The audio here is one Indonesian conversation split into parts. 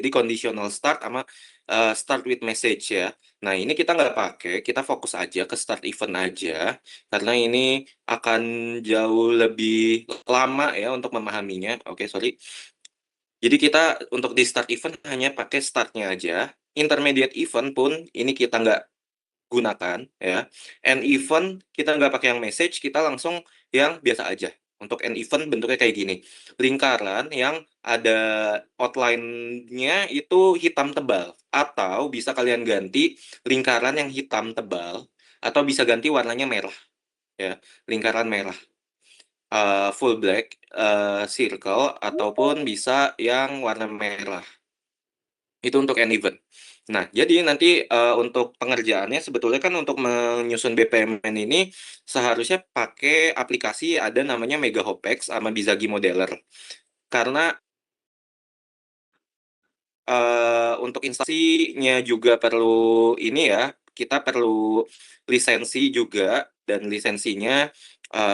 Jadi conditional start sama, start with message ya. Nah ini kita nggak pakai, kita fokus aja ke start event aja, karena ini akan jauh lebih lama ya untuk memahaminya. Oke, sorry. Jadi kita untuk di start event hanya pakai startnya aja. Intermediate event pun ini kita nggak gunakan ya. End event kita nggak pakai yang message, kita langsung yang biasa aja. Untuk end event bentuknya kayak gini. Lingkaran yang ada outline-nya itu hitam tebal. Atau bisa kalian ganti lingkaran yang hitam tebal. Atau bisa ganti warnanya merah ya. Lingkaran merah. Full black, circle, ataupun bisa yang warna merah. Itu untuk end event. Nah, jadi nanti, untuk pengerjaannya sebetulnya kan untuk menyusun BPMN ini seharusnya pakai aplikasi ada namanya Mega Hopex sama Bizagi Modeler. Karena, untuk instasinya juga perlu ini ya, kita perlu lisensi juga dan lisensinya,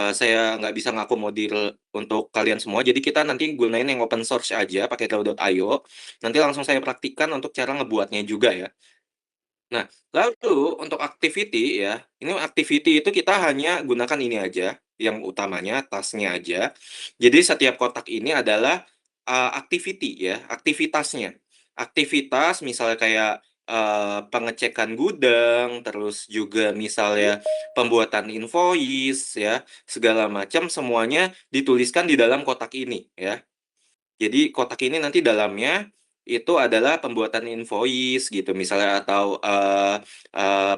saya nggak bisa ngakomodir untuk kalian semua. Jadi kita nanti gunain yang open source aja pakai Trello.io. Nanti langsung saya praktikkan untuk cara ngebuatnya juga ya. Nah, lalu untuk activity ya, ini activity itu kita hanya gunakan ini aja, yang utamanya tasnya aja. Jadi setiap kotak ini adalah, activity ya, aktivitasnya. Aktivitas misalnya kayak, pengecekan gudang, terus juga misalnya pembuatan invoice ya, segala macam semuanya dituliskan di dalam kotak ini ya. Jadi kotak ini nanti dalamnya itu adalah pembuatan invoice gitu misalnya atau,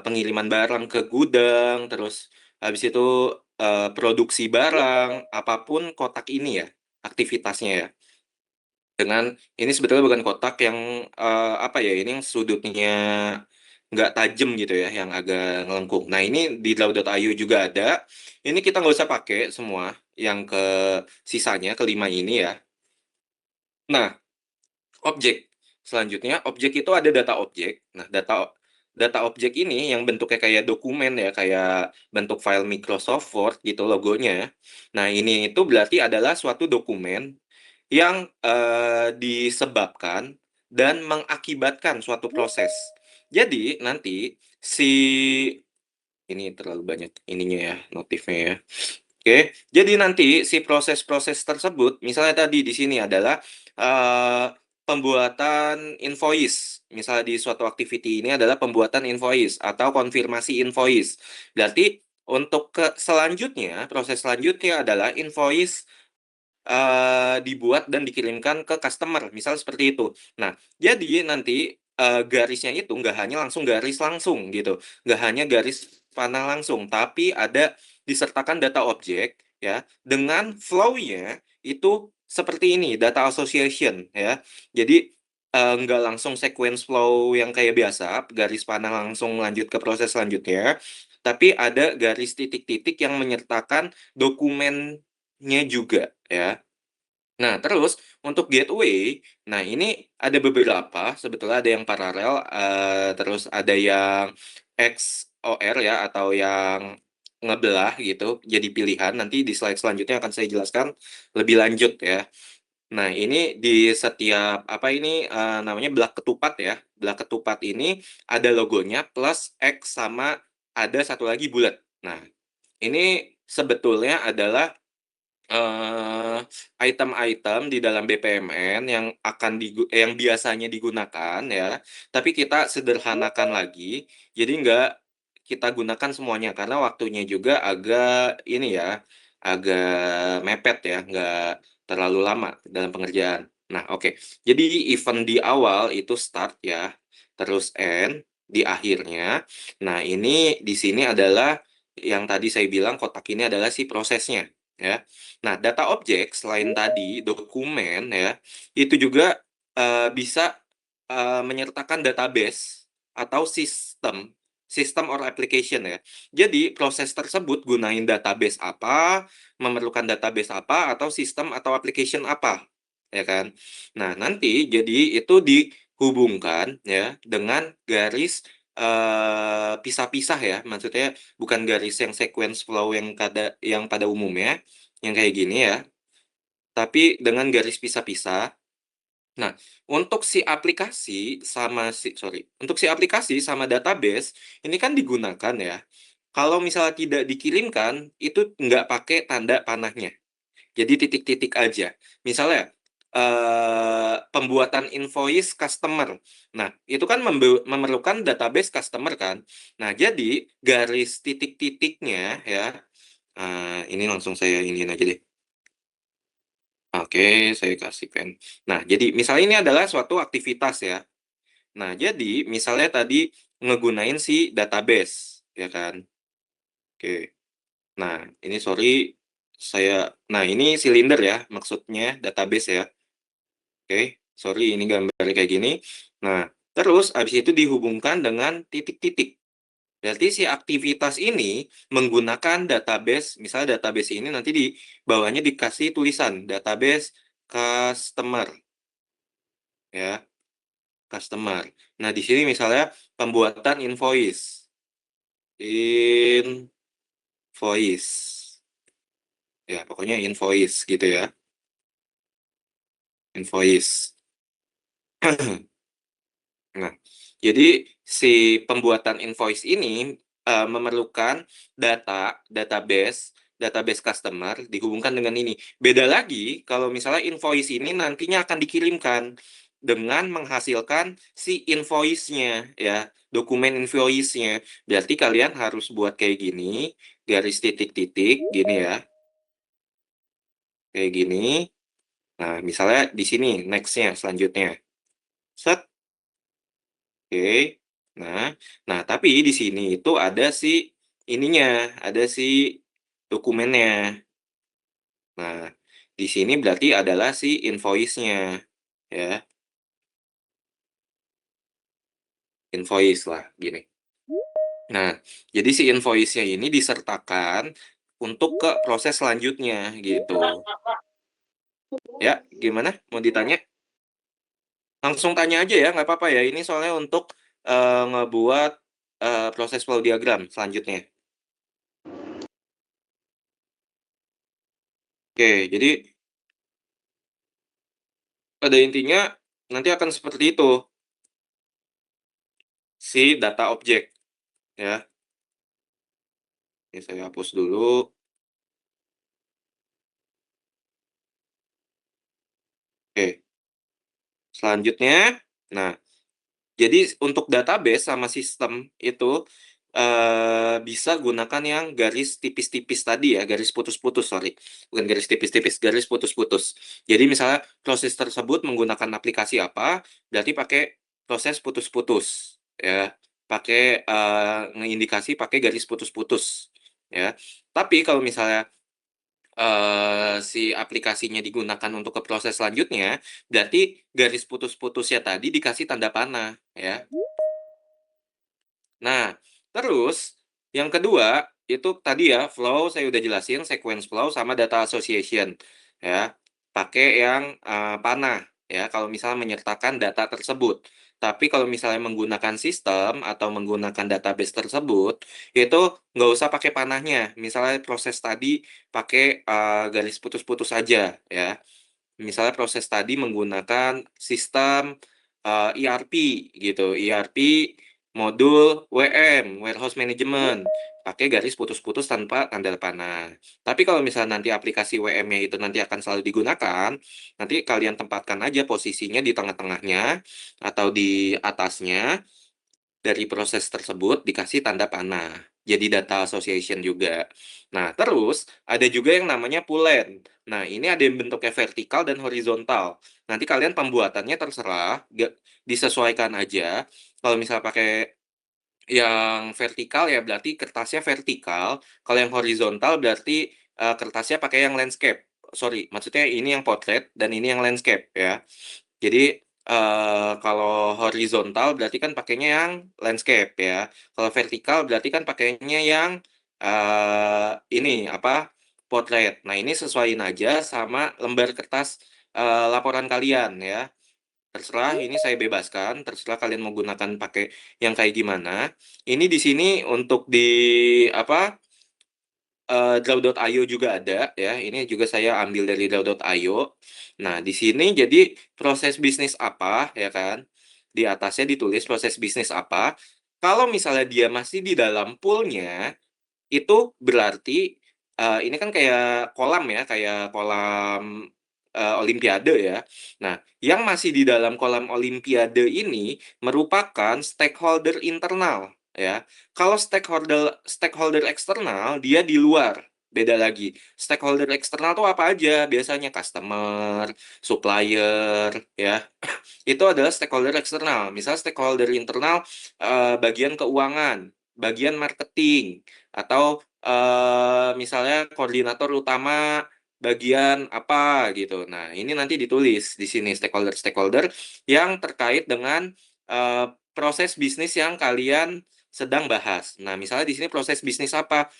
pengiriman barang ke gudang, terus habis itu, produksi barang, apapun kotak ini ya, aktivitasnya ya. Dengan ini sebetulnya bukan kotak yang, apa ya, ini yang sudutnya nggak tajam gitu ya, yang agak ngelengkung. Nah ini di Draw.io juga ada, ini kita nggak usah pakai semua yang ke sisanya, ke-5 ini ya. Nah, objek. Selanjutnya, objek itu ada data objek. Nah, data data objek ini yang bentuknya kayak dokumen ya, kayak bentuk file Microsoft Word gitu logonya. Nah, ini itu berarti adalah suatu dokumen yang, disebabkan dan mengakibatkan suatu proses. Jadi, nanti si ini terlalu banyak ininya ya, notifnya ya. Oke, jadi nanti si proses-proses tersebut, misalnya tadi di sini adalah, pembuatan invoice, misalnya di suatu activity ini adalah pembuatan invoice atau konfirmasi invoice. Berarti untuk ke selanjutnya, proses selanjutnya adalah invoice, dibuat dan dikirimkan ke customer, misal seperti itu. Nah, jadi nanti, garisnya itu nggak hanya langsung garis langsung gitu, nggak hanya garis panah langsung, tapi ada disertakan data objek ya, dengan flow-nya itu seperti ini, data association ya. Jadi, nggak langsung sequence flow yang kayak biasa, garis panah langsung lanjut ke proses selanjutnya, tapi ada garis titik-titik yang menyertakan dokumennya juga ya. Nah, terus untuk gateway, nah ini ada beberapa, sebetulnya ada yang paralel, terus ada yang XOR ya, atau yang ngebelah gitu, jadi pilihan. Nanti di slide selanjutnya akan saya jelaskan lebih lanjut ya. Nah, ini di setiap apa ini, namanya belah ketupat ya. Belah ketupat ini ada logonya plus X sama ada satu lagi bulat. Nah, ini sebetulnya adalah item-item di dalam BPMN yang akan yang biasanya digunakan ya, tapi kita sederhanakan lagi, jadi nggak kita gunakan semuanya karena waktunya juga agak ini ya, agak mepet ya, nggak terlalu lama dalam pengerjaan. Nah, oke. Jadi event di awal itu start ya, terus end di akhirnya. Nah, ini di sini adalah yang tadi saya bilang kotak ini adalah si prosesnya ya. Nah, data objek selain tadi dokumen ya, itu juga, bisa, menyertakan database atau sistem sistem or application ya. Jadi proses tersebut gunain database apa, memerlukan database apa, atau sistem atau application apa, ya kan. Nah, nanti jadi itu dihubungkan ya dengan garis, pisah-pisah ya, maksudnya bukan garis yang sequence flow yang pada umumnya, yang kayak gini ya, tapi dengan garis pisah-pisah. Nah, untuk si aplikasi sama database, ini kan digunakan ya, kalau misalnya tidak dikirimkan, itu nggak pakai tanda panahnya. Jadi titik-titik aja. Misalnya, pembuatan invoice customer. Nah, itu kan memerlukan database customer kan. Nah, jadi garis titik-titiknya ya, ini langsung saya iniin aja deh. Oke, saya kasih pen. Nah, jadi misalnya ini adalah suatu aktivitas ya. Nah, jadi misalnya tadi ngegunain si database, ya kan? Oke. Nah, ini sorry, ini silinder ya, maksudnya database ya. Oke, sorry ini gambarnya kayak gini. Nah, terus abis itu dihubungkan dengan titik-titik. Berarti si aktivitas ini menggunakan database, misalnya database ini nanti di bawahnya dikasih tulisan database customer ya, customer. Nah, di sini misalnya pembuatan invoice. Ya, pokoknya invoice gitu ya, invoice. Nah, jadi si pembuatan invoice ini, memerlukan database customer dihubungkan dengan ini. Beda lagi kalau misalnya invoice ini nantinya akan dikirimkan dengan menghasilkan si invoice-nya ya, dokumen invoice-nya. Berarti kalian harus buat kayak gini, garis titik-titik gini ya, kayak gini. Nah, misalnya di sini next-nya selanjutnya, set. Oke. Nah nah tapi di sini itu ada si ininya, ada si dokumennya. Nah, di sini berarti adalah si invoice-nya, ya, invoice lah, gini. Nah, jadi si invoice-nya ini disertakan untuk ke proses selanjutnya, gitu. Ya, gimana? Mau ditanya? Langsung tanya aja ya, nggak apa-apa ya, ini soalnya untuk, ngebuat, proses flow diagram selanjutnya. Oke, jadi pada intinya nanti akan seperti itu, si data objek, ya. Ini saya hapus dulu. Oke, selanjutnya, nah, jadi untuk database sama sistem itu, bisa gunakan yang garis tipis-tipis tadi ya, garis putus-putus, sorry, bukan garis tipis-tipis, garis putus-putus. Jadi misalnya proses tersebut menggunakan aplikasi apa, berarti pakai proses putus-putus, ya. Pakai, ngeindikasi pakai garis putus-putus, ya. Tapi kalau misalnya si aplikasinya digunakan untuk ke proses selanjutnya, berarti garis putus-putusnya tadi dikasih tanda panah, ya. Nah, terus yang kedua, itu tadi ya, flow saya udah jelasin, sequence flow sama data association, ya. Pakai yang, panah, ya, kalau misalnya menyertakan data tersebut. Tapi kalau misalnya menggunakan sistem atau menggunakan database tersebut, itu nggak usah pakai panahnya. Misalnya proses tadi pakai, garis putus-putus aja, ya. Misalnya proses tadi menggunakan sistem, ERP gitu, ERP modul WM, warehouse management, pakai garis putus-putus tanpa tanda panah. Tapi kalau misalnya nanti aplikasi WM-nya itu nanti akan selalu digunakan, nanti kalian tempatkan aja posisinya di tengah-tengahnya atau di atasnya dari proses tersebut dikasih tanda panah. Jadi data association juga. Nah, terus ada juga yang namanya poolen. Nah, ini ada yang bentuknya vertikal dan horizontal. Nanti kalian pembuatannya terserah, disesuaikan aja. Kalau misal pakai yang vertikal ya berarti kertasnya vertikal, kalau yang horizontal berarti, kertasnya pakai yang landscape. Sorry, maksudnya ini yang portrait dan ini yang landscape ya. Jadi, kalau horizontal berarti kan pakainya yang landscape ya. Kalau vertikal berarti kan pakainya yang, ini apa, portrait. Nah, ini sesuaiin aja sama lembar kertas, laporan kalian ya. Terserah, ini saya bebaskan, terserah kalian mau gunakan pakai yang kayak gimana. Ini di sini untuk di apa, Draw.io juga ada ya, ini juga saya ambil dari Draw.io. Nah, di sini jadi proses bisnis apa ya kan, di atasnya ditulis proses bisnis apa. Kalau misalnya dia masih di dalam pool-nya, itu berarti, ini kan kayak kolam ya, kayak kolam, olimpiade ya. Nah, yang masih di dalam kolam olimpiade ini merupakan stakeholder internal ya. Kalau stakeholder stakeholder eksternal dia di luar, beda lagi. Stakeholder eksternal tuh apa aja? Biasanya customer, supplier ya. Itu adalah stakeholder eksternal. Misal stakeholder internal, bagian keuangan, bagian marketing, atau, misalnya koordinator utama bagian apa gitu. Nah, ini nanti ditulis di sini stakeholder-stakeholder yang terkait dengan, proses bisnis yang kalian sedang bahas. Nah, misalnya di sini proses bisnis apa,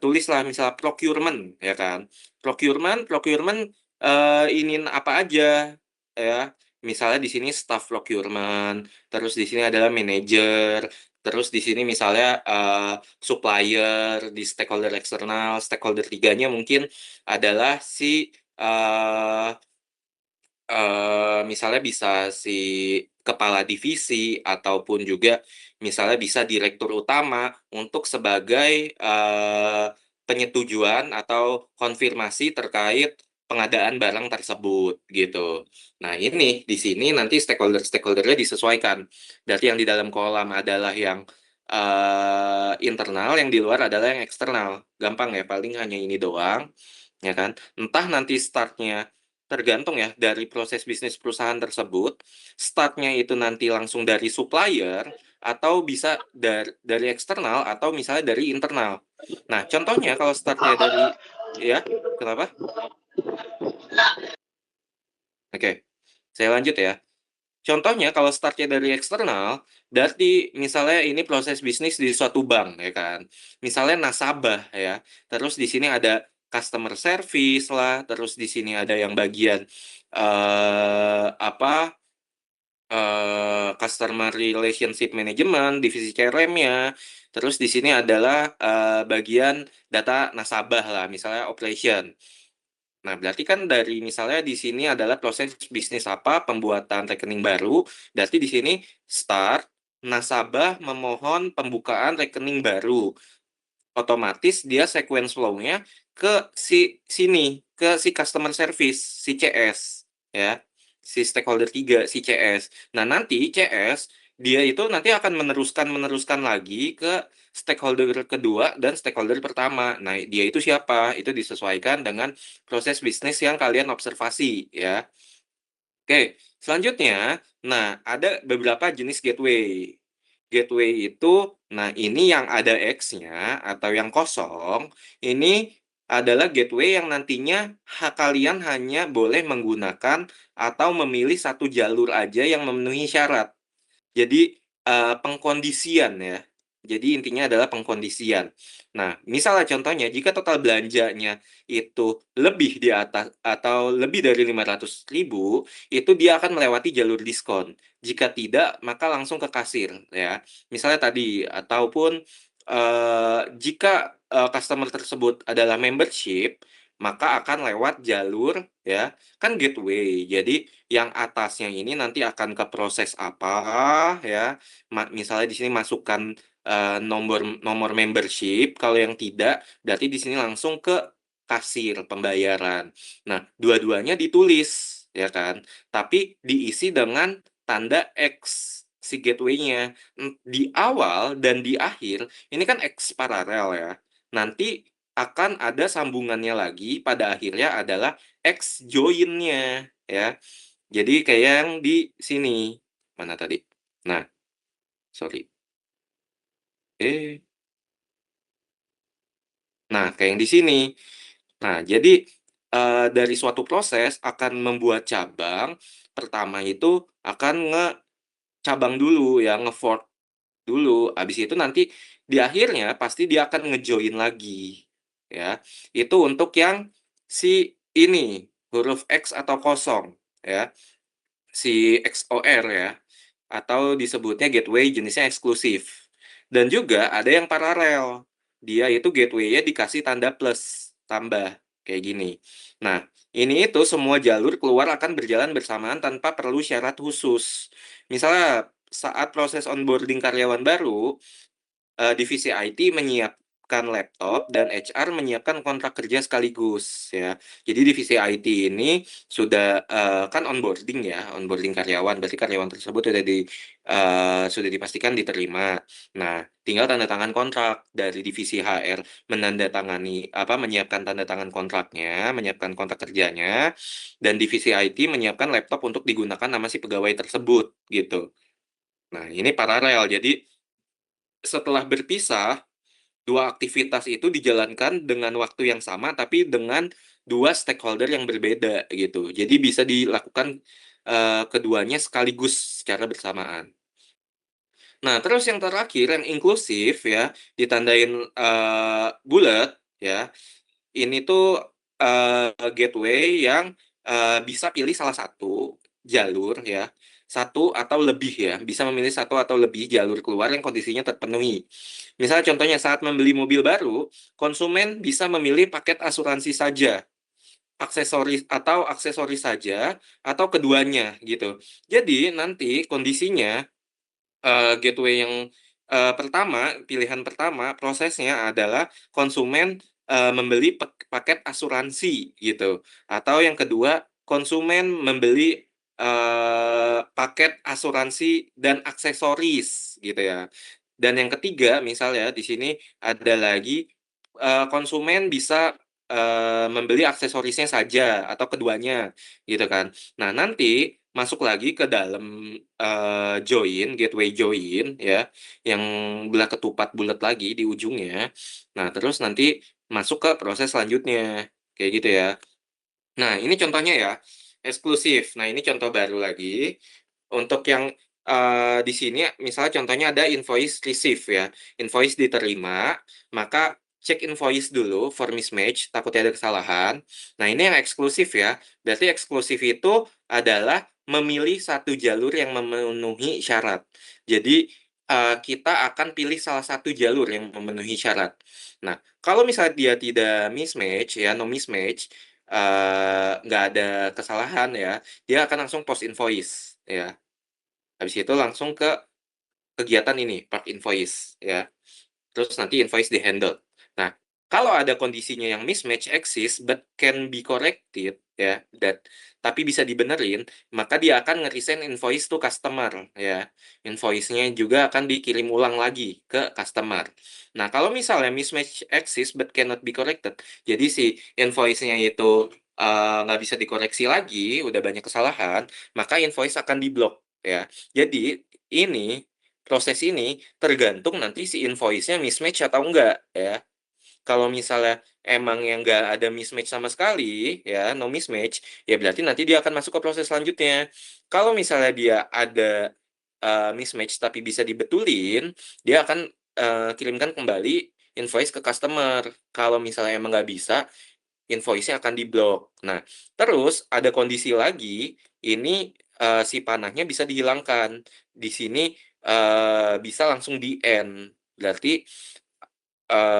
tulislah misal procurement, ya kan. Procurement procurement, iniin apa aja, ya. Misalnya di sini staff procurement, terus di sini adalah manajer, terus di sini misalnya, supplier, di stakeholder eksternal, stakeholder tiganya mungkin adalah si, misalnya bisa si kepala divisi ataupun juga misalnya bisa direktur utama untuk sebagai, penyetujuan atau konfirmasi terkait pengadaan barang tersebut, gitu. Nah ini, di sini nanti stakeholder-stakeholder-nya disesuaikan. Berarti yang di dalam kolam adalah yang, internal, yang di luar adalah yang eksternal. Gampang ya, paling hanya ini doang, ya kan. Entah nanti start-nya tergantung ya dari proses bisnis perusahaan tersebut, start-nya itu nanti langsung dari supplier atau bisa dari eksternal atau misalnya dari internal. Nah, contohnya kalau start-nya dari ya, kenapa? Oke, saya lanjut ya. Contohnya kalau start-nya dari eksternal, berarti misalnya ini proses bisnis di suatu bank ya kan. Misalnya nasabah ya, terus di sini ada customer service lah, terus di sini ada yang bagian, apa, customer relationship management, divisi CRM-nya, terus di sini adalah, bagian data nasabah lah, misalnya operation. Nah, berarti kan dari misalnya di sini adalah proses bisnis apa, pembuatan rekening baru, berarti di sini start, nasabah memohon pembukaan rekening baru. Otomatis dia sequence flow-nya ke si sini, ke si customer service, si CS, ya. Si stakeholder 3 si CS. Nah, nanti CS, dia itu nanti akan meneruskan lagi ke stakeholder kedua dan stakeholder pertama. Nah, dia itu siapa? Itu disesuaikan dengan proses bisnis yang kalian observasi, ya. Oke, selanjutnya, nah ada beberapa jenis gateway. Gateway itu, nah ini yang ada X-nya atau yang kosong, ini adalah gateway yang nantinya kalian hanya boleh menggunakan atau memilih satu jalur aja yang memenuhi syarat. Jadi, pengkondisian ya. Jadi intinya adalah pengkondisian. Nah, misalnya contohnya jika total belanjanya itu lebih di atas atau lebih dari 500.000, itu dia akan melewati jalur diskon. Jika tidak, maka langsung ke kasir ya. Misalnya tadi ataupun, jika, customer tersebut adalah membership, maka akan lewat jalur ya, kan gateway. Jadi yang atasnya ini nanti akan ke proses apa ya, misalnya di sini masukkan, nomor nomor membership, kalau yang tidak, berarti di sini langsung ke kasir pembayaran. Nah, dua-duanya ditulis, ya kan, tapi diisi dengan tanda X, si gateway-nya. Di awal dan di akhir, ini kan X paralel ya, nanti akan ada sambungannya lagi, pada akhirnya adalah X join-nya, ya. Jadi kayak yang di sini, mana tadi? Nah, sorry. Eh, nah kayak yang di sini. Nah, jadi, dari suatu proses akan membuat cabang, pertama itu akan ngecabang dulu ya, nge-fork dulu, habis itu nanti di akhirnya pasti dia akan ngejoin lagi, ya. Itu untuk yang si ini, huruf X atau kosong, ya, si XOR ya, atau disebutnya gateway jenisnya eksklusif. Dan juga ada yang paralel. dia itu gateway-nya dikasih tanda plus, tambah, kayak gini. Nah, ini itu semua jalur keluar akan berjalan bersamaan tanpa perlu syarat khusus. Misalnya saat proses onboarding karyawan baru, divisi IT menyiapkan laptop dan HR menyiapkan kontrak kerja sekaligus ya. Jadi divisi IT ini sudah kan onboarding ya, onboarding karyawan. Berarti karyawan tersebut sudah dipastikan diterima. Nah, tinggal tanda tangan kontrak dari divisi HR menandatangani apa menyiapkan tanda tangan kontraknya, menyiapkan kontrak kerjanya, dan divisi IT menyiapkan laptop untuk digunakan nama si pegawai tersebut gitu. Nah, ini paralel. Jadi setelah berpisah, dua aktivitas itu dijalankan dengan waktu yang sama, tapi dengan dua stakeholder yang berbeda gitu. Jadi bisa dilakukan keduanya sekaligus secara bersamaan. Nah, terus yang terakhir yang inklusif ya, ditandain bulat ya. Ini tuh gateway yang bisa pilih salah satu jalur ya, satu atau lebih ya, bisa memilih satu atau lebih jalur keluar yang kondisinya terpenuhi. Misalnya contohnya saat membeli mobil baru, konsumen bisa memilih paket asuransi saja, aksesoris saja, atau keduanya gitu. Jadi nanti kondisinya gateway yang pilihan pertama prosesnya adalah konsumen membeli paket asuransi gitu, atau yang kedua konsumen membeli paket asuransi dan aksesoris gitu ya. Dan yang ketiga misalnya di sini ada lagi konsumen bisa membeli aksesorisnya saja atau keduanya gitu kan. Nah, nanti masuk lagi ke dalam gateway join ya, yang belah ketupat bulat lagi di ujungnya. Nah, terus nanti masuk ke proses selanjutnya, kayak gitu ya. Nah, ini contohnya ya, eksklusif. Nah, ini contoh baru lagi. Untuk yang di sini misalnya contohnya ada invoice receive ya. Invoice diterima, maka cek invoice dulu for mismatch, takutnya ada kesalahan. Nah, ini yang eksklusif ya. Berarti eksklusif itu adalah memilih satu jalur yang memenuhi syarat. Jadi, kita akan pilih salah satu jalur yang memenuhi syarat. Nah, kalau misalnya dia tidak mismatch ya, no mismatch, nggak ada kesalahan ya, dia akan langsung post invoice ya. Habis itu langsung ke kegiatan ini, part invoice ya. Terus nanti invoice di-handle. Nah, kalau ada kondisinya yang mismatch exist but can be corrected ya, tapi bisa dibenerin, maka dia akan nge-resend invoice to customer ya. Invoice-nya juga akan dikirim ulang lagi ke customer. Nah, kalau misalnya mismatch exist but cannot be corrected, jadi si invoice-nya itu nggak bisa dikoreksi lagi, udah banyak kesalahan, maka invoice akan diblok ya. Jadi ini proses ini tergantung nanti si invoice-nya mismatch atau enggak ya. Kalau misalnya emang yang enggak ada mismatch sama sekali ya, no mismatch, ya berarti nanti dia akan masuk ke proses selanjutnya. Kalau misalnya dia ada mismatch tapi bisa dibetulin, dia akan kirimkan kembali invoice ke customer. Kalau misalnya emang nggak bisa, invoice-nya akan diblok. Nah, terus ada kondisi lagi, ini si panahnya bisa dihilangkan. Di sini bisa langsung di-end. Berarti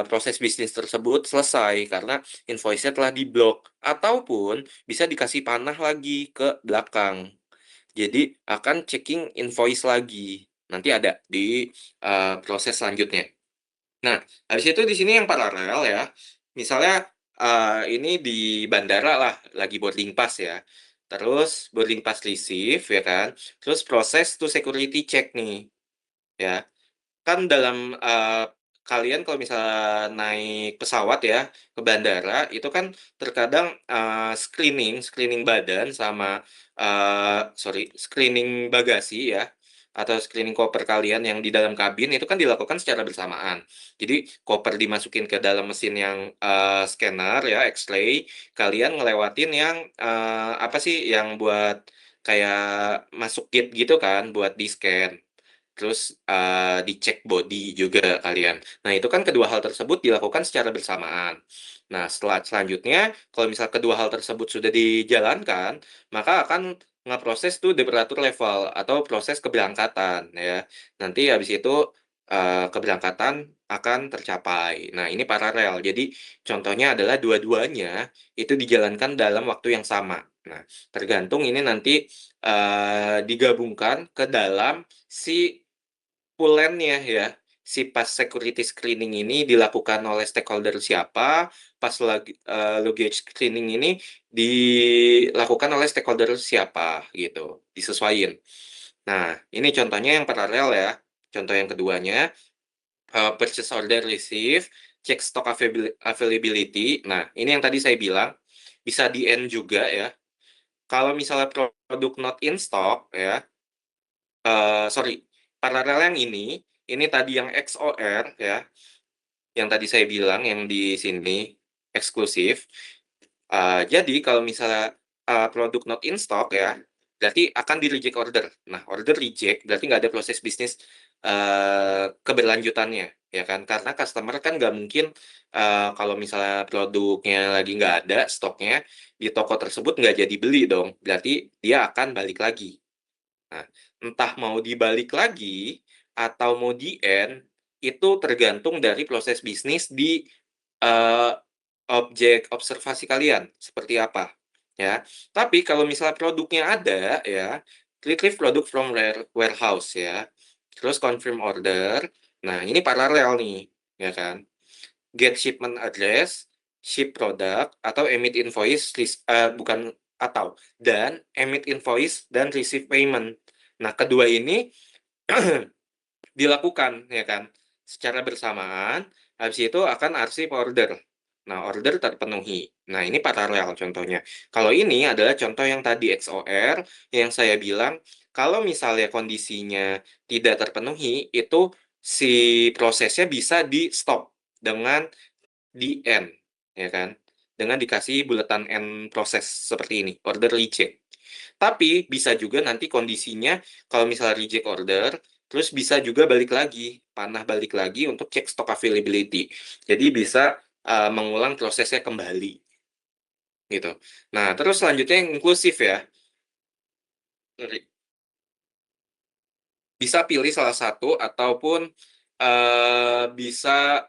proses bisnis tersebut selesai karena invoice-nya telah diblok. Ataupun bisa dikasih panah lagi ke belakang. Jadi akan checking invoice lagi. Nanti ada di proses selanjutnya. Nah, habis itu di sini yang paralel ya. Misalnya ini di bandara lah, lagi boarding pass ya. Terus boarding pass receive ya kan. Terus proses to security check nih ya. Kan dalam kalian kalau misalnya naik pesawat ya ke bandara itu kan terkadang screening badan sama screening bagasi ya atau screening koper kalian yang di dalam kabin itu kan dilakukan secara bersamaan. Jadi koper dimasukin ke dalam mesin yang scanner ya X-ray, kalian ngelewatin yang apa sih yang buat kayak masuk gate gitu kan buat di-scan. Terus dicek body juga kalian. Nah, itu kan kedua hal tersebut dilakukan secara bersamaan. Nah, selanjutnya kalau misal kedua hal tersebut sudah dijalankan, maka akan ngeproses tuh departure level atau proses keberangkatan ya. Nanti habis itu keberangkatan akan tercapai. Nah, ini paralel. Jadi contohnya adalah dua-duanya itu dijalankan dalam waktu yang sama. Nah, tergantung ini nanti, digabungkan ke dalam si plan-nya ya. Si pas security screening ini dilakukan oleh stakeholder siapa, pas lagi, luggage screening ini dilakukan oleh stakeholder siapa, gitu, disesuaiin. Nah, ini contohnya yang paralel ya. Contoh yang keduanya, purchase order receive, cek stock availability. Nah, ini yang tadi saya bilang, bisa di end juga ya. Kalau misalnya produk not in stock ya, sorry, paralel yang ini tadi yang XOR ya, yang tadi saya bilang yang di sini eksklusif. Jadi kalau misalnya, produk not in stock ya, berarti akan di-reject order. Nah, order reject berarti nggak ada proses bisnis, keberlanjutannya, ya kan. Karena customer kan nggak mungkin, kalau misalnya produknya lagi nggak ada stoknya, di toko tersebut nggak jadi beli dong, berarti dia akan balik lagi. Nah, entah mau dibalik lagi atau mau di-end, itu tergantung dari proses bisnis di, eee, objek observasi kalian, seperti apa, ya. Tapi kalau misalnya produknya ada ya, retrieve product from warehouse ya, terus confirm order. Nah, ini paralel nih, ya kan. Get shipment address, ship product, atau emit invoice, bukan atau, dan emit invoice dan receive payment. Nah, kedua ini dilakukan, ya kan, secara bersamaan, habis itu akan arsip order. Nah, order terpenuhi. Nah, ini paralel contohnya. Kalau ini adalah contoh yang tadi XOR, yang saya bilang, kalau misalnya kondisinya tidak terpenuhi, itu si prosesnya bisa di-stop dengan di end, ya kan, dengan dikasih buletan end proses seperti ini, order reject. Tapi bisa juga nanti kondisinya kalau misalnya reject order, terus bisa juga balik lagi, panah balik lagi untuk cek stock availability. Jadi bisa, mengulang prosesnya kembali, gitu. Nah, terus selanjutnya yang inklusif ya, bisa pilih salah satu ataupun, bisa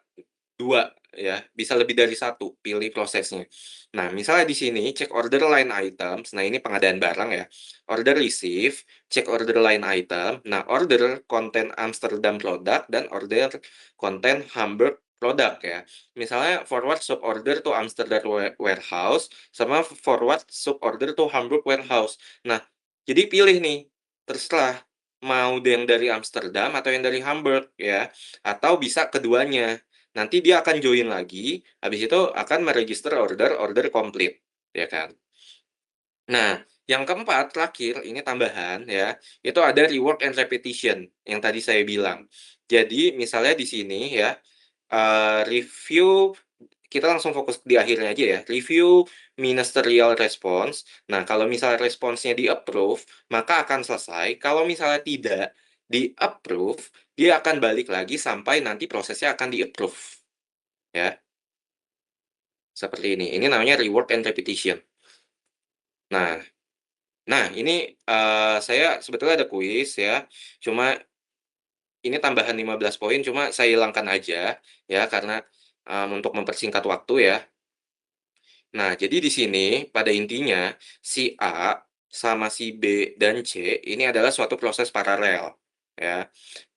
2 ya, bisa lebih dari satu pilih prosesnya. Nah, misalnya di sini cek order line items, nah ini pengadaan barang ya. Order receive, cek order line item, nah order konten Amsterdam product dan order konten Hamburg product ya. Misalnya forward sub order to Amsterdam warehouse sama forward sub order to Hamburg warehouse. Nah, jadi pilih nih, terserah mau yang dari Amsterdam atau yang dari Hamburg ya, atau bisa keduanya. Nanti dia akan join lagi, habis itu akan meregister order komplit, ya kan. Nah, yang keempat, terakhir, ini tambahan ya, itu ada rework and repetition, yang tadi saya bilang. Jadi misalnya di sini ya, review kita langsung fokus di akhirnya aja ya, review ministerial response. Nah, kalau misalnya responsnya di-approve, maka akan selesai. Kalau misalnya tidak di-approve, dia akan balik lagi sampai nanti prosesnya akan di-approve, ya. Seperti ini. Ini namanya reward and repetition. Nah nah ini, saya sebetulnya ada kuis ya, cuma ini tambahan 15 poin, cuma saya hilangkan aja ya karena, untuk mempersingkat waktu ya. Nah, jadi di sini pada intinya si A sama si B dan C ini adalah suatu proses paralel ya.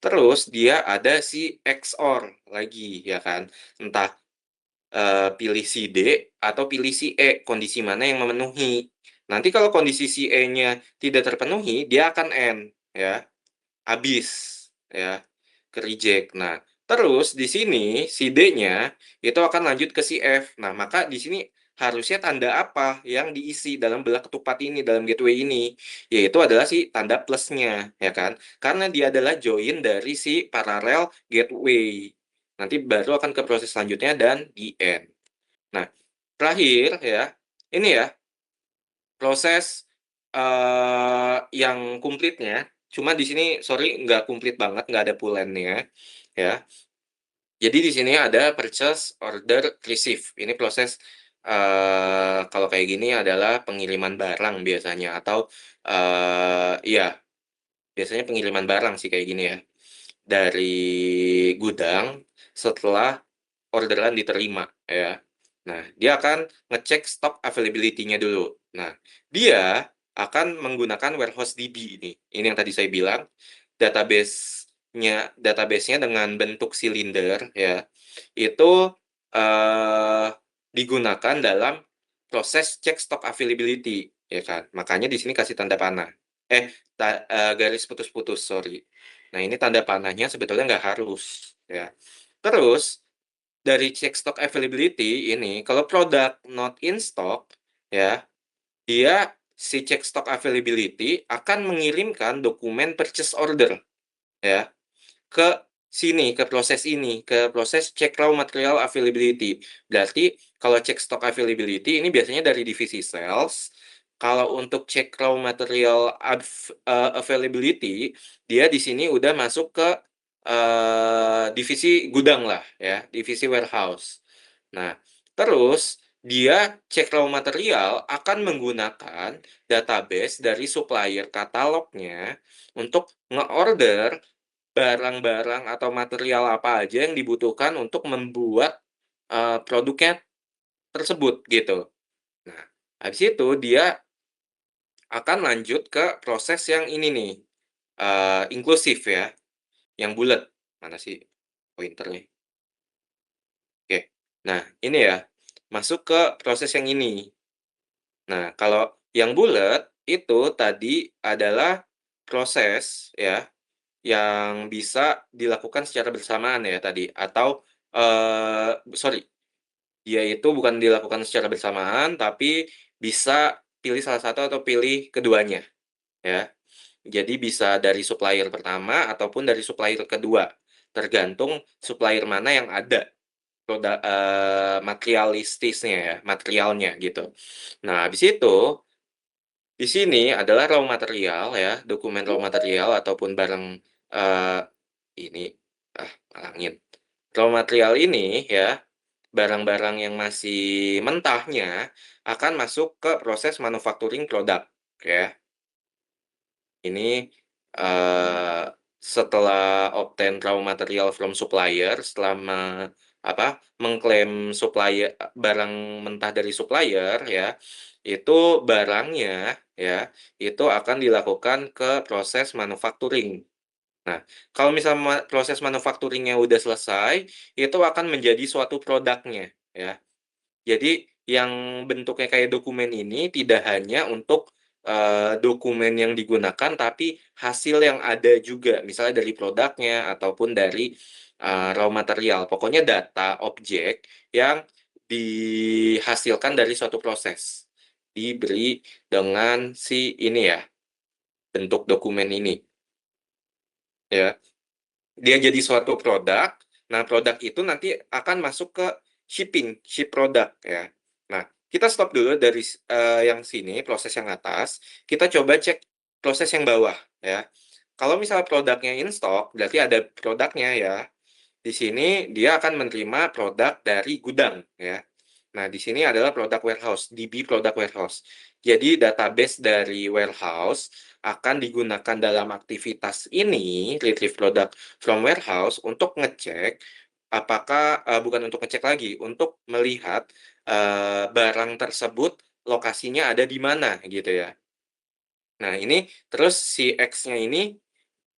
Terus dia ada si XOR lagi ya kan, entah pilih si D atau pilih si E, kondisi mana yang memenuhi. Nanti kalau kondisi si E-nya tidak terpenuhi, dia akan end, ya, habis, ya, ke-reject. Nah, terus di sini si D-nya itu akan lanjut ke si F. Nah, maka di sini harusnya tanda apa yang diisi dalam belah ketupat ini, dalam gateway ini, yaitu adalah si tanda plusnya, ya kan. Karena dia adalah join dari si paralel gateway. Nanti baru akan ke proses selanjutnya dan di end. Nah, terakhir ya, ini ya, proses, yang kumplitnya, cuma di sini sorry nggak kumplit banget, nggak ada pull-end-nya, ya. Jadi di sini ada purchase order receive. Ini proses, kalau kayak gini adalah pengiriman barang biasanya atau, iya, biasanya pengiriman barang sih kayak gini ya. dari gudang setelah orderan diterima ya. Nah, dia akan ngecek stock availability-nya dulu. Nah, dia akan menggunakan warehouse DB ini. Ini yang tadi saya bilang, database-nya dengan bentuk silinder ya, itu digunakan dalam proses cek stock availability ya kan. Makanya di sini kasih tanda panah. Garis putus-putus, sorry. Nah, ini tanda panahnya sebetulnya nggak harus ya. Terus dari cek stock availability ini, kalau produk not in stock, ya, dia si cek stock availability akan mengirimkan dokumen purchase order, ya, ke sini, ke proses ini, ke proses cek raw material availability. Berarti kalau cek stock availability ini biasanya dari divisi sales. Kalau untuk cek raw material availability, dia di sini udah masuk ke divisi gudang lah ya, divisi warehouse. Nah, terus dia cek raw material akan menggunakan database dari supplier katalognya untuk nge-order barang-barang atau material apa aja yang dibutuhkan untuk membuat, produknya tersebut gitu. Nah, habis itu dia akan lanjut ke proses yang ini nih, inklusif ya, yang bulat. Mana sih pointernya? Oke. Nah, ini ya, masuk ke proses yang ini. Nah, kalau yang bulat itu tadi adalah proses ya, yang bisa dilakukan secara bersamaan ya tadi atau, sorry, dia itu bukan dilakukan secara bersamaan, tapi bisa pilih salah satu atau pilih keduanya, ya. Jadi bisa dari supplier pertama ataupun dari supplier kedua, tergantung supplier mana yang ada materialistisnya ya, materialnya gitu. Nah, habis itu, di sini adalah raw material ya, dokumen raw material ataupun barang, eee, ini, ngalangin. Raw material ini ya, barang-barang yang masih mentahnya akan masuk ke proses manufacturing product, ya. Ini, eee, setelah obtain raw material from supplier, setelah mengklaim barang mentah dari supplier ya, itu barangnya ya, itu akan dilakukan ke proses manufacturing. Nah, kalau misalnya proses manufacturing-nya udah selesai, itu akan menjadi suatu produknya ya. Jadi yang bentuknya kayak dokumen ini tidak hanya untuk, dokumen yang digunakan, tapi hasil yang ada juga, misalnya dari produknya ataupun dari, raw material. Pokoknya data objek yang dihasilkan dari suatu proses, diberi dengan si ini ya, bentuk dokumen ini, ya. Dia jadi suatu produk, nah produk itu nanti akan masuk ke ship product ya. Nah, kita stop dulu dari yang sini, proses yang atas, kita coba cek proses yang bawah ya. Kalau misalnya produknya in stock, berarti ada produknya ya. Di sini dia akan menerima produk dari gudang ya. Nah, di sini adalah produk warehouse, DB product warehouse. Jadi database dari warehouse akan digunakan dalam aktivitas ini, retrieve product from warehouse untuk ngecek apakah bukan untuk ngecek lagi, untuk melihat, barang tersebut lokasinya ada di mana gitu ya. Nah, ini terus si X-nya ini,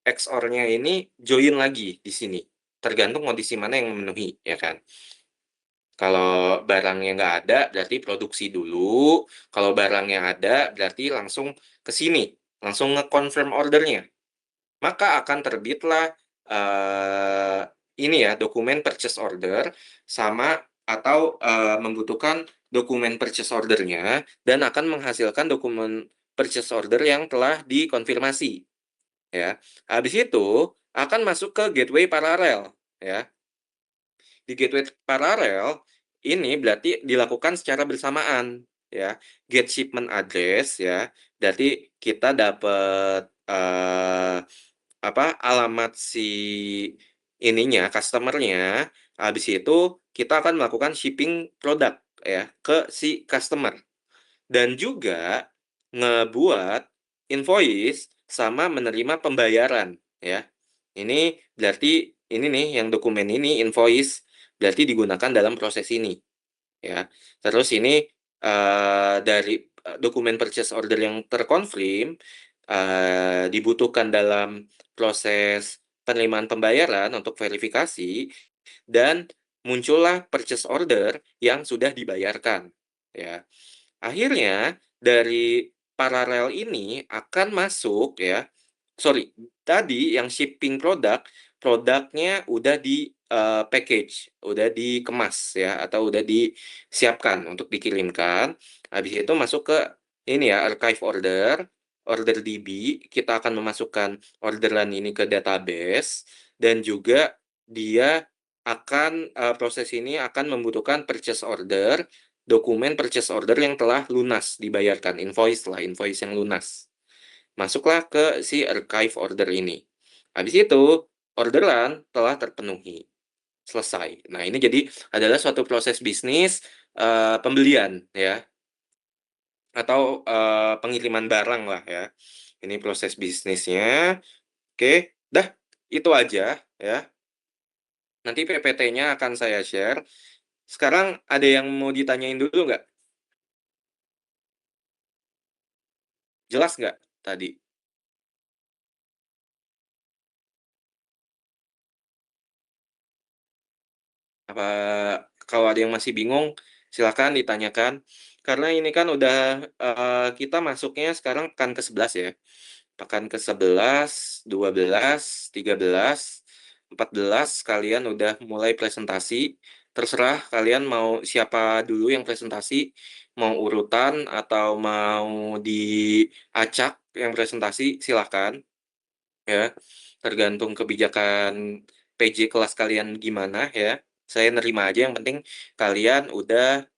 XOR-nya ini join lagi di sini, tergantung kondisi mana yang memenuhi ya kan. Kalau barangnya nggak ada, berarti produksi dulu, kalau barangnya ada, berarti langsung ke sini, langsung nge-confirm ordernya. Maka akan terbitlah, ini ya, dokumen purchase order sama atau, membutuhkan dokumen purchase order-nya dan akan menghasilkan dokumen purchase order yang telah dikonfirmasi, ya. Habis itu akan masuk ke gateway paralel, ya. Di gateway paralel, ini berarti dilakukan secara bersamaan, ya. Get shipment address ya, berarti kita dapat, alamat si ininya, customer-nya, habis itu kita akan melakukan shipping produk ya, ke si customer. Dan juga ngebuat invoice sama menerima pembayaran, ya. Ini berarti ini nih yang dokumen ini invoice berarti digunakan dalam proses ini ya. Terus ini dari dokumen purchase order yang terkonfirm dibutuhkan dalam proses penerimaan pembayaran untuk verifikasi dan muncullah purchase order yang sudah dibayarkan ya. Akhirnya dari paralel ini akan masuk ya, sorry, tadi yang shipping produk, produknya udah di package, udah dikemas ya, atau udah disiapkan untuk dikirimkan. Habis itu masuk ke ini ya, archive order, order DB, kita akan memasukkan orderan ini ke database dan juga dia akan proses ini akan membutuhkan purchase order, dokumen purchase order yang telah lunas dibayarkan, invoice lah, invoice yang lunas. Masuklah ke si archive order ini. Habis itu, orderan telah terpenuhi. Selesai. Nah, ini jadi adalah suatu proses bisnis pembelian ya, atau pengiriman barang lah ya. Ini proses bisnisnya. Oke, dah itu aja ya. Nanti PPT-nya akan saya share. Sekarang ada yang mau ditanyain dulu nggak? Jelas nggak tadi? Apa kalau ada yang masih bingung, silakan ditanyakan. Karena ini kan udah, kita masuknya sekarang pekan ke-11 ya. Pekan ke-11, 12, 13, 14 kalian udah mulai presentasi. Terserah kalian mau siapa dulu yang presentasi, mau urutan atau mau diacak yang presentasi, silahkan. Ya, tergantung kebijakan PJ kelas kalian gimana ya. Saya nerima aja, yang penting kalian udah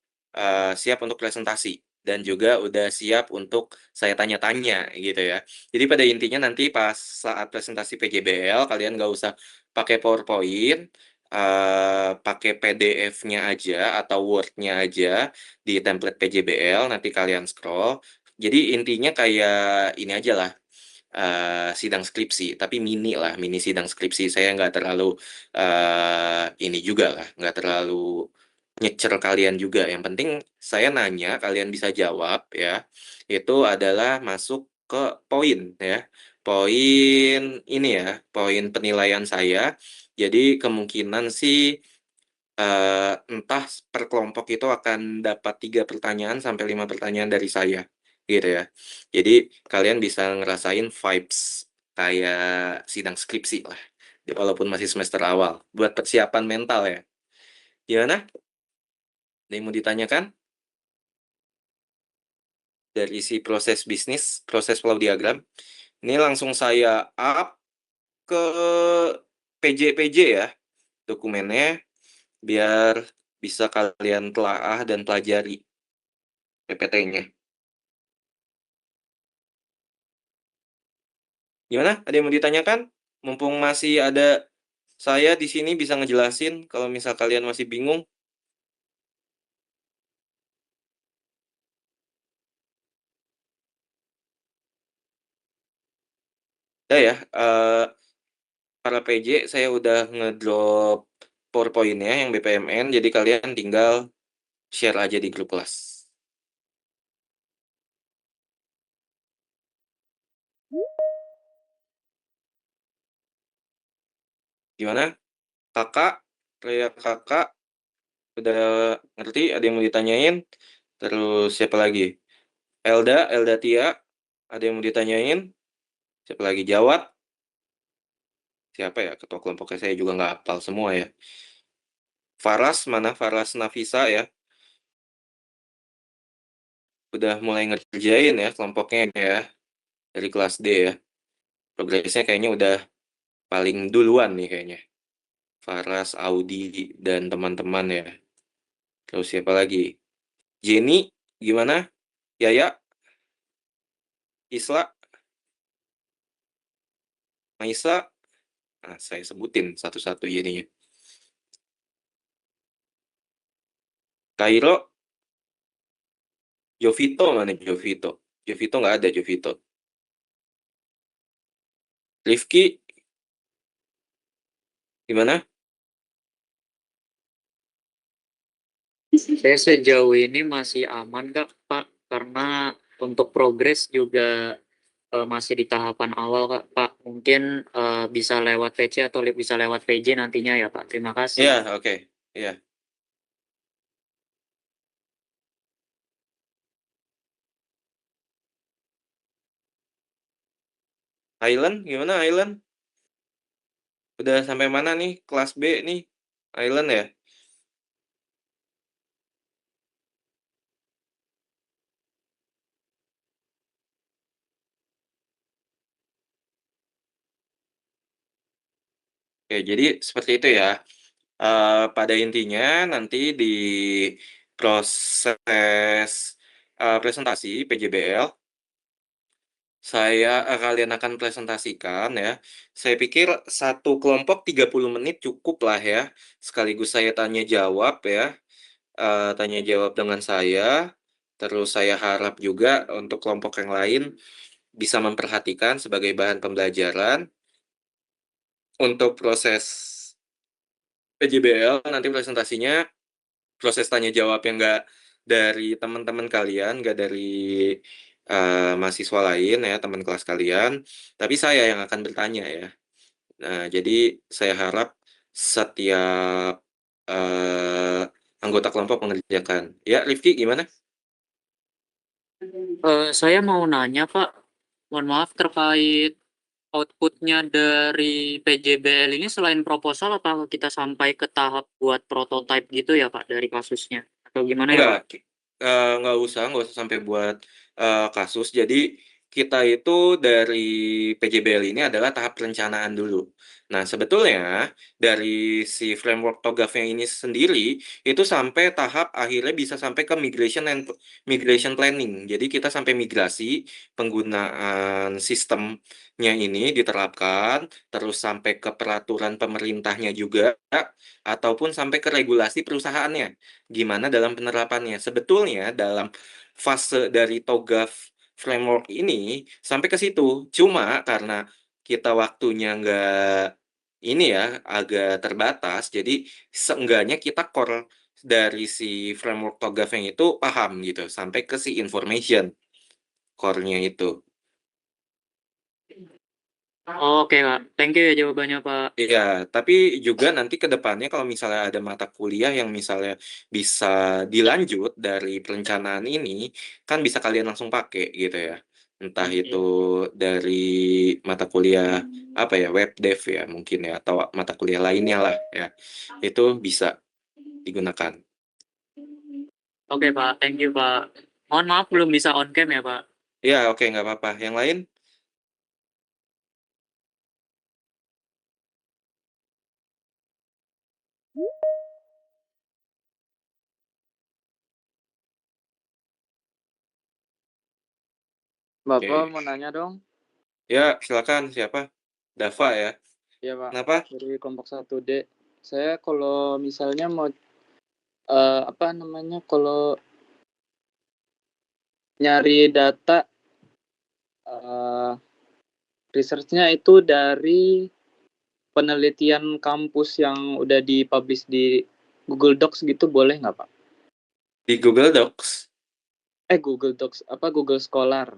siap untuk presentasi dan juga udah siap untuk saya tanya-tanya gitu ya. Jadi pada intinya nanti pas saat presentasi PJBL kalian nggak usah pakai PowerPoint, pakai PDF-nya aja atau Word-nya aja di template PJBL, nanti kalian scroll. Jadi intinya kayak ini aja lah, sidang skripsi, tapi mini lah, mini sidang skripsi. Saya nggak terlalu ini juga lah, nggak terlalu nyecer kalian juga. Yang penting saya nanya, kalian bisa jawab ya. Itu adalah masuk ke poin ya. Poin ini ya, poin penilaian saya. Jadi kemungkinan sih entah per kelompok itu akan dapat 3 pertanyaan sampai 5 pertanyaan dari saya, gitu ya. Jadi kalian bisa ngerasain vibes kayak sidang skripsi lah, walaupun masih semester awal, buat persiapan mental ya. Gimana? Ada yang mau ditanyakan? Dari si proses bisnis, proses flow diagram. Ini langsung saya up ke PJ ya, dokumennya, biar bisa kalian telaah dan pelajari PPT-nya. Gimana? Ada yang mau ditanyakan? Mumpung masih ada saya di sini bisa ngejelasin kalau misal kalian masih bingung. Udah ya, para PJ saya udah ngedrop PowerPoint-nya yang BPMN, jadi kalian tinggal share aja di grup kelas. Gimana? Kakak, kayak kakak udah ngerti? Ada yang mau ditanyain? Terus siapa lagi? Elda Tia, ada yang mau ditanyain? Siapa lagi? Jawab? Siapa ya? Ketua kelompoknya saya juga nggak hafal semua ya. Faras, mana Faras Nafisa ya? Udah mulai ngerjain ya kelompoknya ya, dari kelas D ya. Progresnya kayaknya udah paling duluan nih kayaknya. Faras, Audi, dan teman-teman ya. Terus siapa lagi? Jenny, gimana? Yaya, Isla, Maisa. Nah, saya sebutin satu-satu jadinya. Kairo, Jovito, mana Jovito? Jovito nggak ada, Jovito. Rifki, Gimana? Saya sejauh ini masih aman Kak, Pak, karena untuk progres juga masih di tahapan awal Kak, Pak. Mungkin bisa lewat PC atau bisa lewat PJ nantinya ya Pak. Terima kasih. Iya, oke. Iya. Island, gimana Island? Udah sampai mana nih? Kelas B nih? Island ya? Oke, jadi seperti itu ya. Pada intinya nanti di proses presentasi PJBL, kalian akan presentasikan ya. Saya pikir satu kelompok 30 menit cukup lah ya. Sekaligus saya tanya jawab ya. Tanya jawab dengan saya. Terus saya harap juga untuk kelompok yang lain bisa memperhatikan sebagai bahan pembelajaran untuk proses PJBL nanti presentasinya, proses tanya jawab yang nggak dari teman-teman kalian, nggak dari mahasiswa lain ya, teman kelas kalian, tapi saya yang akan bertanya ya. Nah, jadi saya harap setiap eh, anggota kelompok mengerjakan. Ya, Rifki gimana? Saya mau nanya Pak, mohon maaf terkait outputnya dari PJBL ini selain proposal apakah kita sampai ke tahap buat prototype gitu ya Pak dari kasusnya? Atau gimana ya Enggak, Pak? nggak usah sampai buat kasus. Jadi kita itu dari PJBL ini adalah tahap perencanaan dulu. Nah, sebetulnya dari si framework TOGAF-nya ini sendiri itu sampai tahap akhirnya bisa sampai ke migration planning. Jadi kita sampai migrasi penggunaan sistemnya ini diterapkan, terus sampai ke peraturan pemerintahnya juga, ataupun sampai ke regulasi perusahaannya gimana dalam penerapannya. Sebetulnya dalam fase dari TOGAF framework ini sampai ke situ. Cuma karena kita waktunya nggak ini ya agak terbatas, jadi seenggaknya kita core dari si framework TOGAF yang itu paham gitu sampai ke si information core-nya itu. Oke Kak, thank you ya jawabannya Pak. Iya, tapi juga nanti ke depannya kalau misalnya ada mata kuliah yang misalnya bisa dilanjut dari perencanaan ini, kan bisa kalian langsung pakai gitu ya. Entah itu dari mata kuliah apa ya, web dev ya mungkin ya, atau mata kuliah lainnya lah ya. Itu bisa digunakan. Oke Pak, thank you Pak. Mohon maaf belum bisa on cam ya Pak. Ya, oke, nggak apa-apa. Yang lain? Bapak Oke. mau nanya dong? Ya, silakan. Siapa? Dava ya. Ya Pak, Kenapa? dari kelompok 1D. Saya kalau misalnya mau apa namanya, kalau nyari data eh, researchnya itu dari penelitian kampus yang udah dipublish di Google Docs gitu boleh nggak Pak? Di Google Docs. Google Docs apa Google Scholar?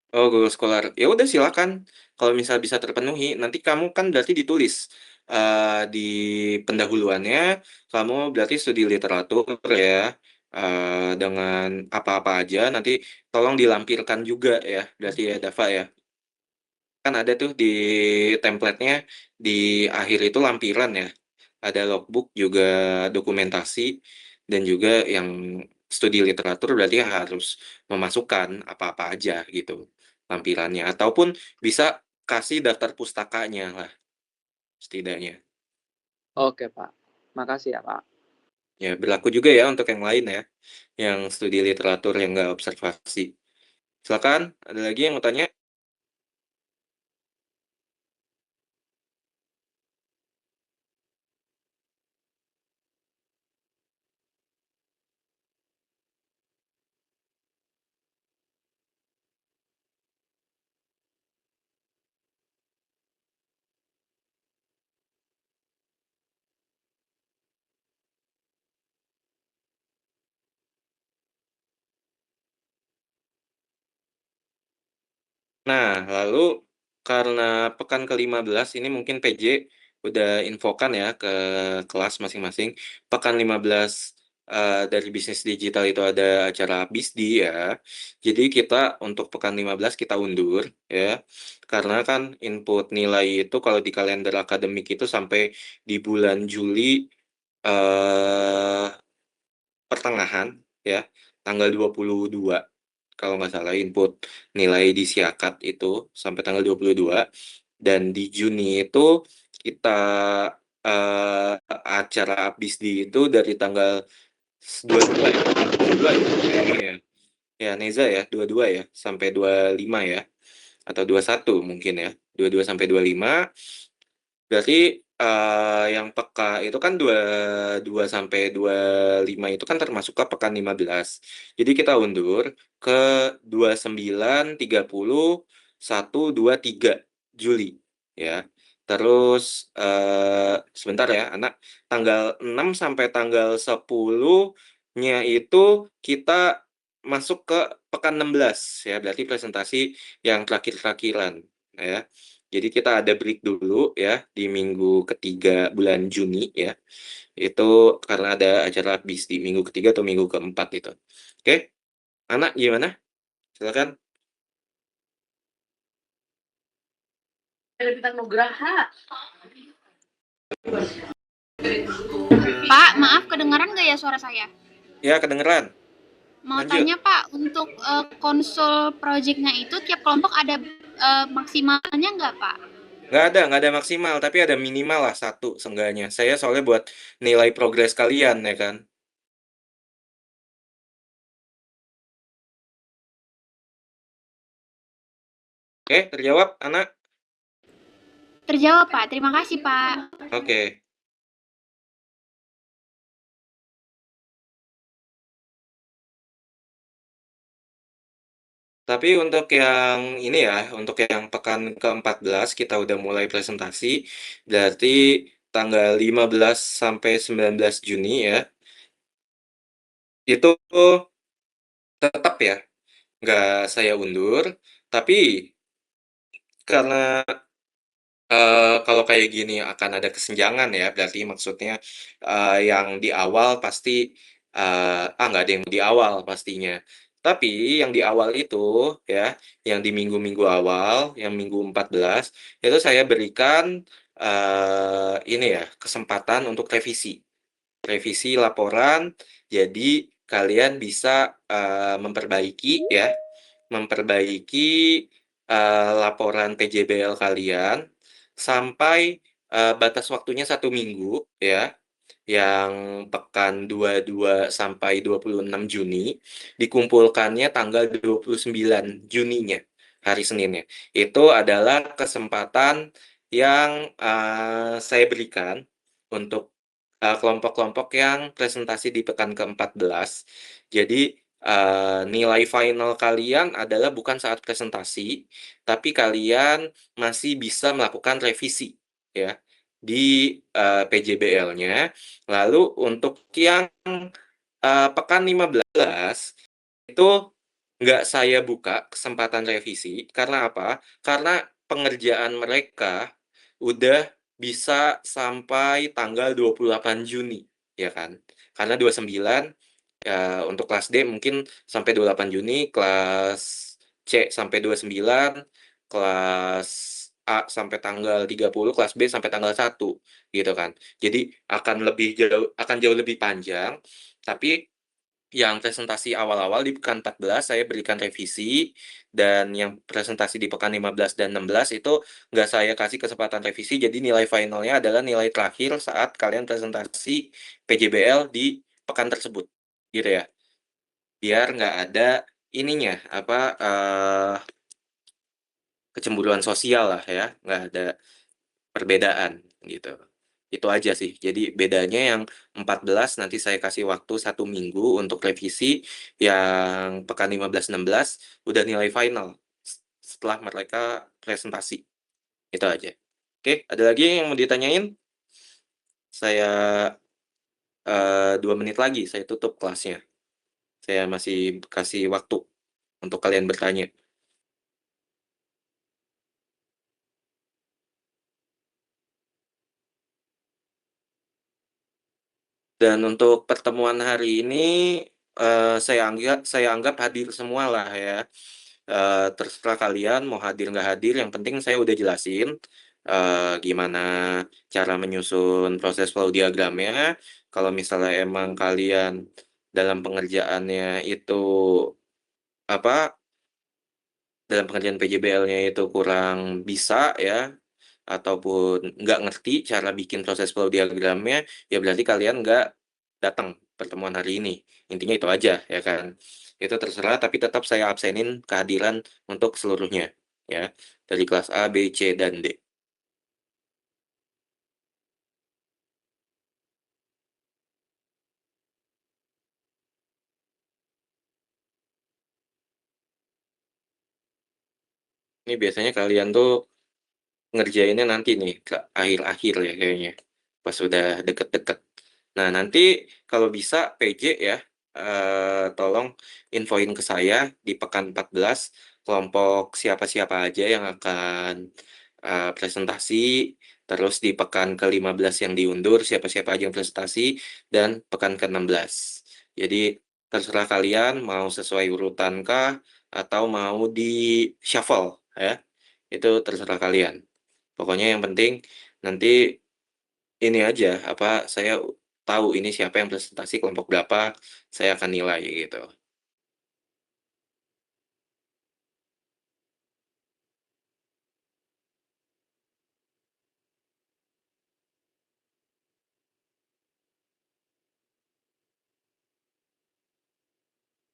Oh, Google Scholar. Ya udah silakan. Kalau misal bisa terpenuhi, nanti kamu kan berarti ditulis di pendahuluannya, kamu berarti studi literatur ya, dengan apa-apa aja. Nanti tolong dilampirkan juga ya, berarti ya Dava ya. Kan ada tuh di template-nya di akhir itu lampiran ya. Ada logbook juga dokumentasi dan juga yang studi literatur berarti harus memasukkan apa-apa aja gitu lampirannya ataupun bisa kasih daftar pustakanya lah setidaknya. Oke Pak, makasih ya Pak. Ya berlaku juga ya untuk yang lain ya, yang studi literatur yang nggak observasi. Silakan, ada lagi yang mau tanya? Nah, lalu karena pekan ke-15 ini mungkin PJ udah infokan ya ke kelas masing-masing. Pekan 15 dari bisnis digital itu ada acara BISDI ya. Jadi kita untuk pekan 15 kita undur ya. Karena kan input nilai itu kalau di kalender akademik itu sampai di bulan Juli pertengahan ya, tanggal 22 kalau nggak salah input nilai di Siakat itu sampai tanggal 22 dan di Juni itu kita acara ABISDI itu dari tanggal 22 ya, 22 ya kayaknya ya. Ya Neza ya, 22 ya sampai 25 ya atau 21 mungkin ya. 22 sampai 25. Berarti yang peka itu kan 22 sampai 25 itu kan termasuk ke pekan 15. Jadi kita undur ke 29, 30, 1, 2, 3 Juli ya. Terus sebentar ya, anak tanggal 6 sampai tanggal 10-nya itu kita masuk ke pekan 16 ya, berarti presentasi yang terakhir-terakhiran ya. Jadi kita ada break dulu ya di minggu ketiga bulan Juni ya. Itu karena ada acara BIS di minggu ketiga atau minggu keempat itu. Oke, anak gimana? Silakan. Pak, maaf kedengaran nggak ya suara saya? Ya, kedengeran. Mau Lanjut. tanya Pak, untuk konsul projectnya itu tiap kelompok ada maksimalnya nggak Pak? Nggak ada maksimal, tapi ada minimal lah satu seenggaknya. Saya soalnya buat nilai progres kalian ya kan. Oke, terjawab anak? Terjawab Pak, terima kasih Pak. Oke. Tapi untuk yang ini ya, untuk yang pekan ke-14 kita udah mulai presentasi, berarti tanggal 15 sampai 19 Juni ya, itu tetap ya, nggak saya undur, tapi karena kalau kayak gini akan ada kesenjangan ya, berarti maksudnya yang di awal pasti nggak ada yang di awal pastinya. Tapi yang di awal itu ya, yang di minggu-minggu awal, yang minggu 14 itu saya berikan ini ya kesempatan untuk revisi laporan. Jadi kalian bisa memperbaiki ya, memperbaiki laporan PJBL kalian sampai batas waktunya 1 minggu ya, yang pekan 22 sampai 26 Juni, dikumpulkannya tanggal 29 Juninya, hari Seninnya. Itu adalah kesempatan yang saya berikan untuk kelompok-kelompok yang presentasi di pekan ke-14. Jadi nilai final kalian adalah bukan saat presentasi, tapi kalian masih bisa melakukan revisi ya di PJBL-nya. Lalu untuk yang pekan 15 itu nggak saya buka kesempatan revisi. Karena apa? Karena pengerjaan mereka udah bisa sampai tanggal 28 Juni, ya kan? Karena 29 untuk kelas D mungkin sampai 28 Juni, kelas C sampai 29, kelas A sampai tanggal 30, kelas B sampai tanggal 1, gitu kan. Jadi akan jauh lebih panjang, tapi yang presentasi awal-awal di pekan 14 saya berikan revisi, dan yang presentasi di pekan 15 dan 16 itu nggak saya kasih kesempatan revisi, jadi nilai finalnya adalah nilai terakhir saat kalian presentasi PJBL di pekan tersebut, gitu ya. Biar nggak ada ininya, kecemburuan sosial lah ya, nggak ada perbedaan gitu. Itu aja sih. Jadi bedanya yang 14 nanti saya kasih waktu 1 minggu untuk revisi, yang pekan 15-16 udah nilai final setelah mereka presentasi. Itu aja. Oke, ada lagi yang mau ditanyain? Saya 2 menit lagi saya tutup kelasnya. Saya masih kasih waktu untuk kalian bertanya. Dan untuk pertemuan hari ini, saya anggap hadir semua lah ya. Terserah kalian mau hadir nggak hadir, yang penting saya udah jelasin, gimana cara menyusun proses flow diagramnya. Kalau misalnya emang kalian dalam pengerjaannya itu, apa, dalam pengerjaan PJBL-nya itu kurang bisa ya, ataupun nggak ngerti cara bikin proses flow diagramnya, ya berarti kalian nggak datang pertemuan hari ini. Intinya itu aja ya kan. Itu terserah, tapi tetap saya absenin kehadiran untuk seluruhnya ya, dari kelas A, B, C, dan D. Ini biasanya kalian tuh ngerjainnya nanti nih ke akhir-akhir ya kayaknya, pas udah deket-deket. Nah, nanti kalau bisa PJ ya, tolong infoin ke saya di pekan 14 kelompok siapa-siapa aja yang akan presentasi, terus di pekan ke-15 yang diundur siapa-siapa aja yang presentasi, dan pekan ke-16. Jadi terserah kalian mau sesuai urutan kah atau mau di shuffle ya. Itu terserah kalian. Pokoknya yang penting nanti ini aja, apa, saya tahu ini siapa yang presentasi kelompok berapa, saya akan nilai gitu.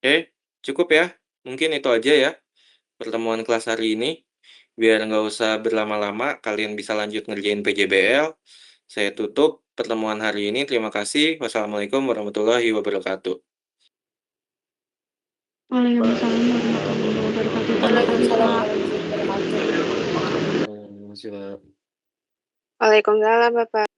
Oke, cukup ya. Mungkin itu aja ya pertemuan kelas hari ini. Biar nggak usah berlama-lama, kalian bisa lanjut ngerjain PJBL. Saya tutup pertemuan hari ini. Terima kasih. Wassalamualaikum warahmatullahi wabarakatuh. Waalaikumsalam warahmatullahi wabarakatuh. Terima kasih, Pak. Masih, Pak. Waalaikumsalam, Bapak.